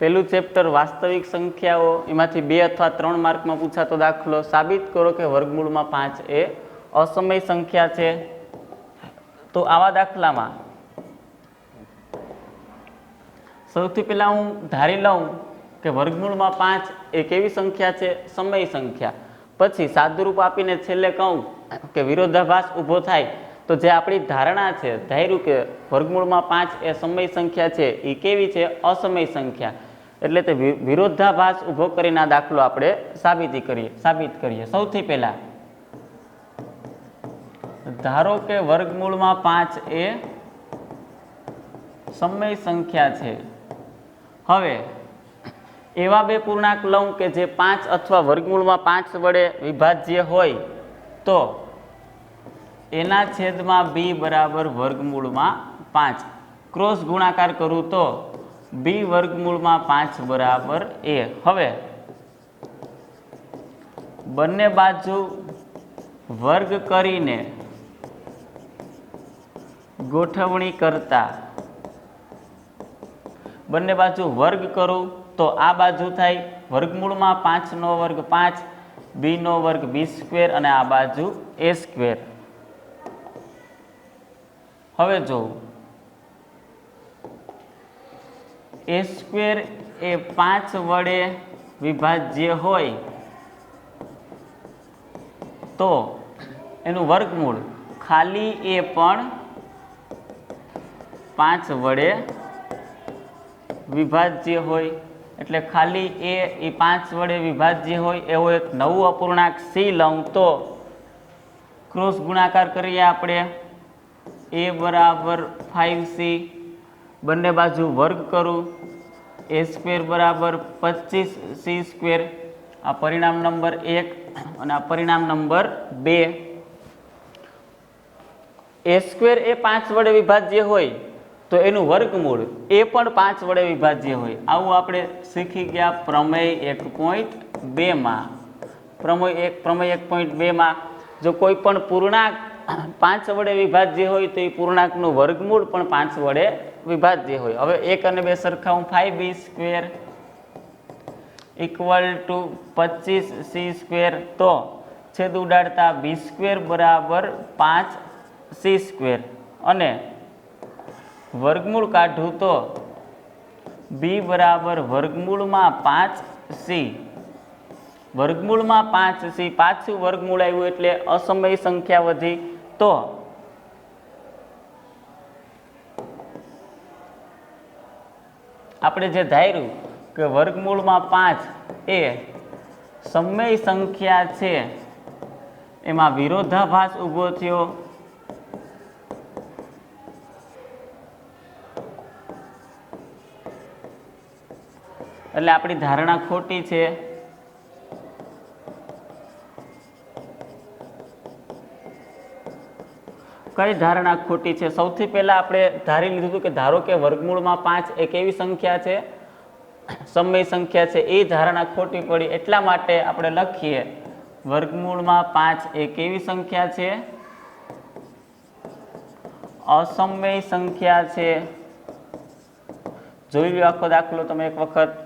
પહેલું ચેપ્ટર વાસ્તવિક સંખ્યાઓ, એમાંથી 2 અથવા 3 માર્કમાં પૂછાતો દાખલો, સાબિત કરો કે વર્ગમૂળમાં 5 એ અસમય સંખ્યા છે. તો આવા દાખલામાં સૌથી પહેલા હું ધારી લઉં કે વર્ગમૂળમાં 5 એ કેવી સંખ્યા છે? સમય સંખ્યા. પછી સાદુરૂપ આપીને છેલ્લે કહું કે વિરોધાભાસ ઊભો થાય તો જે આપણી ધારણા છે, ધાર્યું કે વર્ગમૂળમાં 5 એ સમય સંખ્યા છે, એ કેવી છે? અસમય સંખ્યા. એટલે તે વિરોધાભાસ ઊભો કરીને આ દાખલો આપણે સાબિત કરીએ. સૌથી પહેલા ધારો કે વર્ગમૂળમાં 5 એ સમય સંખ્યા છે. હવે એવા બે પૂર્ણાંક લઉં કે જે 5 અથવા વર્ગમૂળમાં 5 વડે વિભાજ્ય હોય તો એના છેદમાં b બરાબર વર્ગમૂળમાં 5. ક્રોસ ગુણાકાર કરું તો b વર્ગમૂળમાં 5 બરાબર a. હવે બંને બાજુ વર્ગ કરીને ગોઠવણી કરતા બંને બાજુ વર્ગ કરું તો આ બાજુ થાય વર્ગમૂળમાં 5 નો વર્ગ 5, b નો વર્ગ b² અને આ બાજુ a². હવે જો a² એ 5 વડે વિભાજ્ય હોય તો એનું વર્ગમૂળ ખાલી એ પણ 5 વડે વિભાજ્ય હોય. એટલે ખાલી એ 5 વડે વિભાજ્ય હોય એવો એક નવું અપૂર્ણાંક c લઉં તો ક્રોસ ગુણાકાર કરીએ આપણે. a બરાબર 5c, બંને બાજુ વર્ગ કરું, a² બરાબર 25c². આ પરિણામ નંબર 1 અને આ પરિણામ નંબર 2. a² એ 5 વડે વિભાજ્ય હોય તો એનું વર્ગમૂળ એ પણ 5 વડે વિભાજ્ય હોય. આવું આપણે શીખી ગયા પ્રમેય 1.2 માં. પ્રમેય 1.2 માં જો કોઈ પણ પૂર્ણાંક 5 વડે વિભાજ્ય હોય તો એ પૂર્ણાંકનું વર્ગમૂળ પણ 5 વડે વિભાજ્ય હોય. હવે 1 અને 2 સરખાવું, 5b² ઇક્વલ ટુ 25c² તો છેદ ઉડાડતા b² બરાબર 5c². અને વર્ગમૂળ કાઢું તો b બરાબર વર્ગમૂળમાં 5c. વર્ગમૂળમાં 5c, પાછું વર્ગમૂળ આવ્યું એટલે અસમય સંખ્યા વધી. તો આપણે જે ધાર્યું કે વર્ગમૂળમાં 5 એ સમય સંખ્યા છે એમાં વિરોધાભાસ ઊભો થયો. એટલે આપણી ધારણા ખોટી છે. કઈ ધારણા ખોટી છે? સૌથી પહેલા આપણે ધારી લીધું હતું કે ધારો કે વર્ગમૂળમાં 5 એ કેવી સંખ્યા છે? સમય સંખ્યા છે. એ ધારણા ખોટી પડી. એટલા માટે આપણે લખીએ વર્ગમૂળમાં 5 એ કેવી સંખ્યા છે? અસમય સંખ્યા છે. જોઈ લો આખો દાખલો તમે એક વખત.